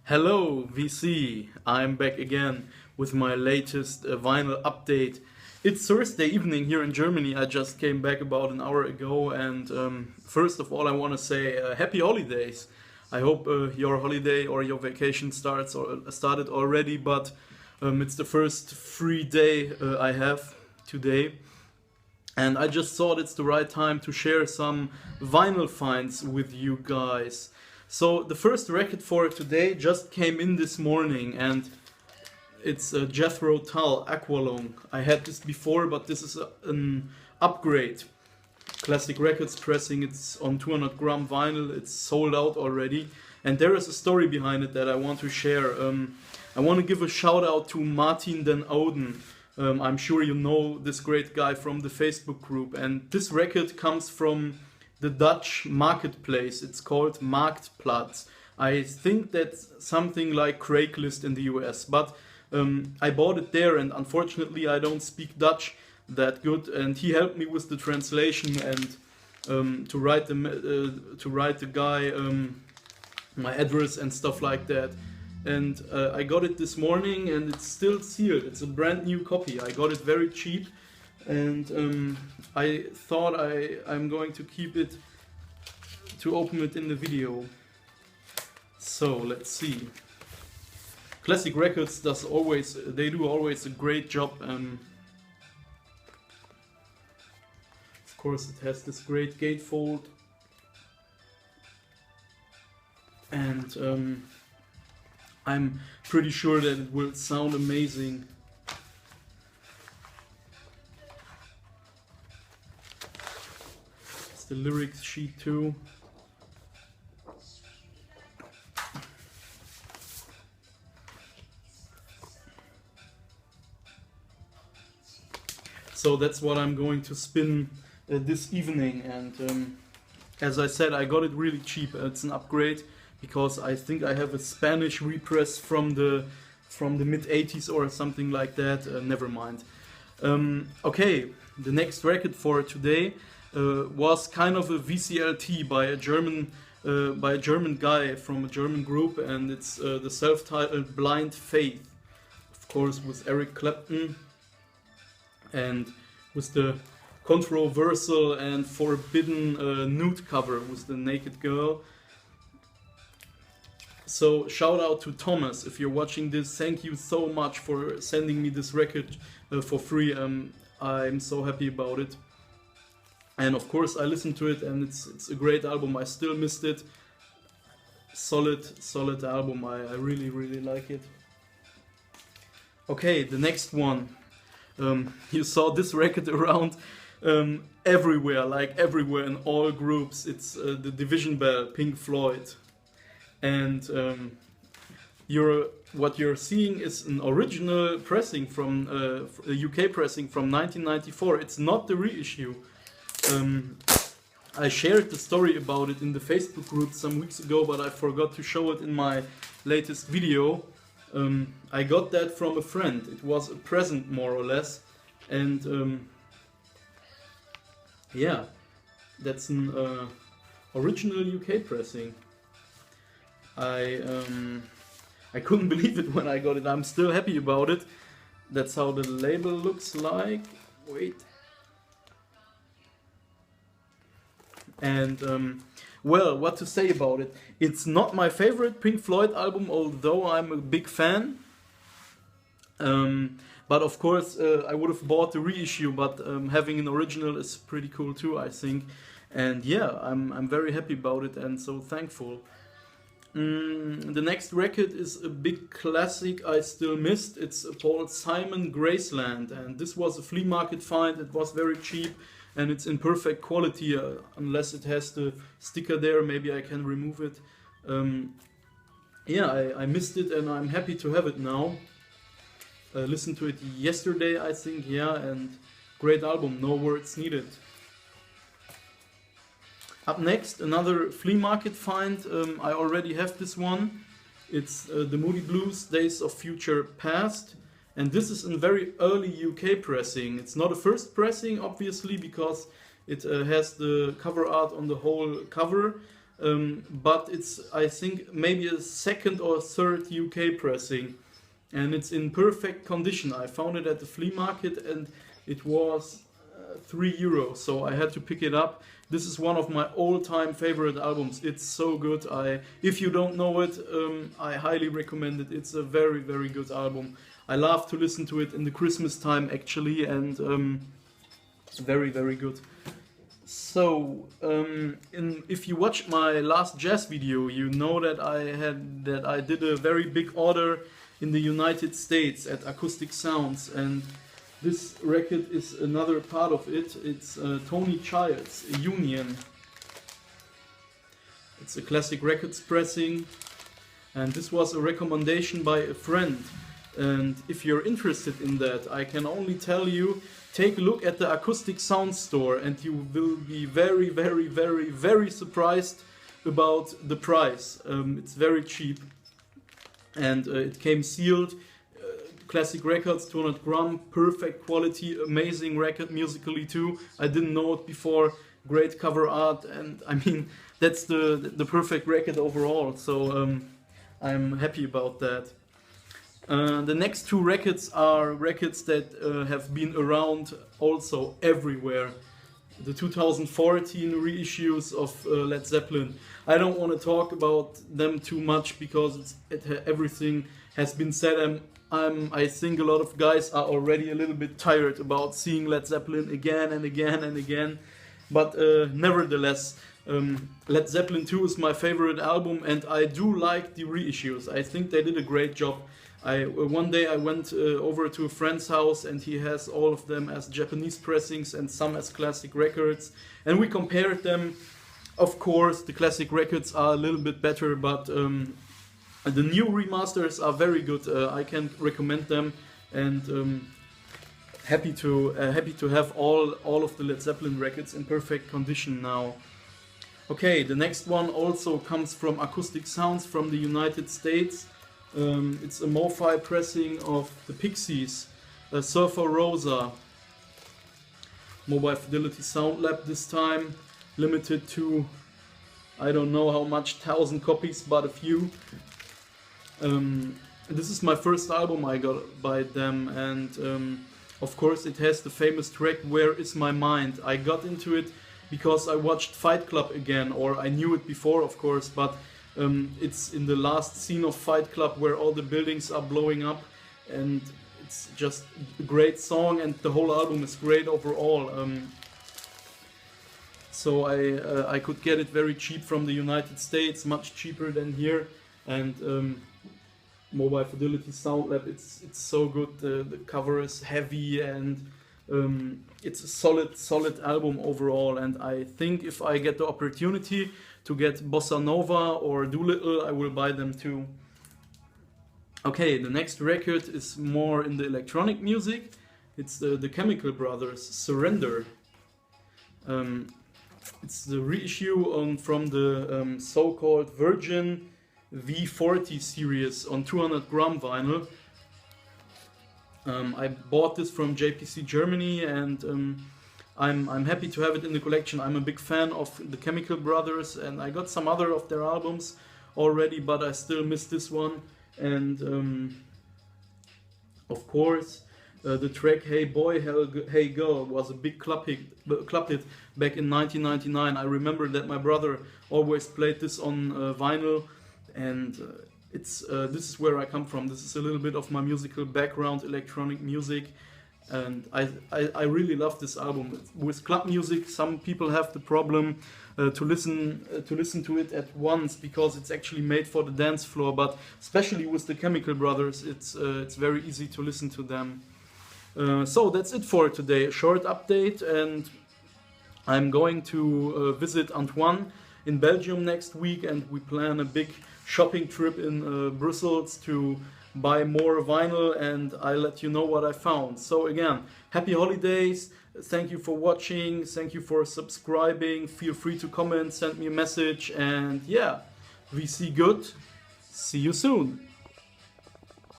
Hello VC, I'm back again with my latest vinyl update. It's Thursday evening here in Germany. I just came back about an hour ago, and first of all I want to say happy holidays. I hope your holiday or your vacation started already, but it's the first free day I have today. And I just thought it's the right time to share some vinyl finds with you guys. So the first record for today just came in this morning, and it's Jethro Tull, Aqualung. I had this before, but this is an upgrade. Classic Records pressing, it's on 200 gram vinyl, it's sold out already. And there is a story behind it that I want to share. I want to give a shout out to Martin den Ouden. I'm sure you know this great guy from the Facebook group. And this record comes from the Dutch marketplace. It's called Marktplaats. I think that's something like Craigslist in the US, but I bought it there, and unfortunately I don't speak Dutch that good, and he helped me with the translation and to write the guy my address and stuff like that. And I got it this morning, and it's still sealed. It's a brand new copy. I got it very cheap, and I thought I'm going to keep it to open it in the video. So let's see. Classic Records do always a great job. Of course, it has this great gatefold, and I'm pretty sure that it will sound amazing. It's the lyrics sheet too. So that's what I'm going to spin this evening, and as I said, I got it really cheap. It's an upgrade because I think I have a Spanish repress from the mid 80s or something like that. Never mind. Okay, the next record for today was kind of a VCLT by a German guy from a German group, and it's the self-titled Blind Faith, of course, with Eric Clapton, and with the controversial and forbidden nude cover with the naked girl. So shout out to Thomas, if you're watching this. Thank you so much for sending me this record for free. I'm so happy about it. And of course I listened to it, and it's a great album. I still missed it. Solid album. I really like it. Okay, the next one. You saw this record around everywhere, like everywhere in all groups. It's the Division Bell, Pink Floyd. And what you're seeing is an original pressing from a UK pressing from 1994. It's not the reissue. I shared the story about it in the Facebook group some weeks ago, but I forgot to show it in my latest video. I got that from a friend. It was a present, more or less, and yeah, that's an original UK pressing. I couldn't believe it when I got it. I'm still happy about it. That's how the label looks like. Wait. And well, what to say about it? It's not my favorite Pink Floyd album, although I'm a big fan. But of course, I would have bought the reissue, but having an original is pretty cool too, I think. And yeah, I'm very happy about it, and so thankful. The next record is a big classic I still missed. It's Paul Simon, Graceland, and this was a flea market find. It was very cheap, and it's in perfect quality, unless it has the sticker there. Maybe I can remove it. Yeah, I missed it, and I'm happy to have it now. Listened to it yesterday, I think, yeah, and great album, no words needed. Up next, another flea market find. I already have this one. It's the Moody Blues, Days of Future Past. And this is a very early UK pressing. It's not a first pressing, obviously, because it has the cover art on the whole cover. but it's, I think, maybe a second or third UK pressing, and it's in perfect condition. I found it at the flea market and it was €3, so I had to pick it up. This is one of my all-time favorite albums. It's so good. If you don't know it, I highly recommend it. It's a very, very good album. I love to listen to it in the Christmas time actually, and very, very good. So, if you watched my last jazz video, you know that I did a very big order in the United States at Acoustic Sounds, and this record is another part of it. It's Tony Child's Union. It's a Classic Records pressing, and this was a recommendation by a friend. And if you're interested in that, I can only tell you, take a look at the Acoustic Sounds store and you will be very, very, very, very surprised about the price. It's very cheap, and it came sealed. Classic Records, 200 gram, perfect quality, amazing record musically too. I didn't know it before. Great cover art, and I mean that's the perfect record overall. So I'm happy about that. The next two records are records that have been around also everywhere. The 2014 reissues of Led Zeppelin. I don't want to talk about them too much because everything has been said. I think a lot of guys are already a little bit tired about seeing Led Zeppelin again and again and again. But nevertheless, Led Zeppelin 2 is my favorite album, and I do like the reissues. I think they did a great job. One day I went over to a friend's house and he has all of them as Japanese pressings and some as classic records, and we compared them. Of course, the classic records are a little bit better, but the new remasters are very good. I can recommend them, and happy to have all of the Led Zeppelin records in perfect condition now. Okay, the next one also comes from Acoustic Sounds from the United States. It's a MoFi pressing of the Pixies, Surfer Rosa. Mobile Fidelity Sound Lab this time, limited to I don't know how much, 1,000 copies, but a few. This is my first album I got by them, and of course it has the famous track Where Is My Mind. I got into it because I watched Fight Club again, or I knew it before of course, but it's in the last scene of Fight Club where all the buildings are blowing up, and it's just a great song, and the whole album is great overall. So I could get it very cheap from the United States, much cheaper than here, and Mobile Fidelity Sound Lab, it's so good. The cover is heavy, and it's a solid album overall, and I think if I get the opportunity to get Bossa Nova or Doolittle, I will buy them too. Okay, the next record is more in the electronic music. It's the Chemical Brothers, Surrender. It's the reissue from the so-called Virgin V40 series on 200 gram vinyl. I bought this from JPC Germany, and I'm happy to have it in the collection. I'm a big fan of the Chemical Brothers, and I got some other of their albums already, but I still miss this one. And of course, the track Hey Boy, Hey Girl was a big club hit back in 1999. I remember that my brother always played this on vinyl, and this is where I come from. This is a little bit of my musical background, electronic music, and I really love this album. With club music, some people have the problem to listen to it at once because it's actually made for the dance floor. But especially with the Chemical Brothers, it's very easy to listen to them. So that's it for today. A short update, and I'm going to visit Antoine in Belgium next week, and we plan a big shopping trip in Brussels to buy more vinyl, and I'll let you know what I found. So again, happy holidays, thank you for watching, thank you for subscribing, feel free to comment, send me a message, and yeah, we see good, see you soon.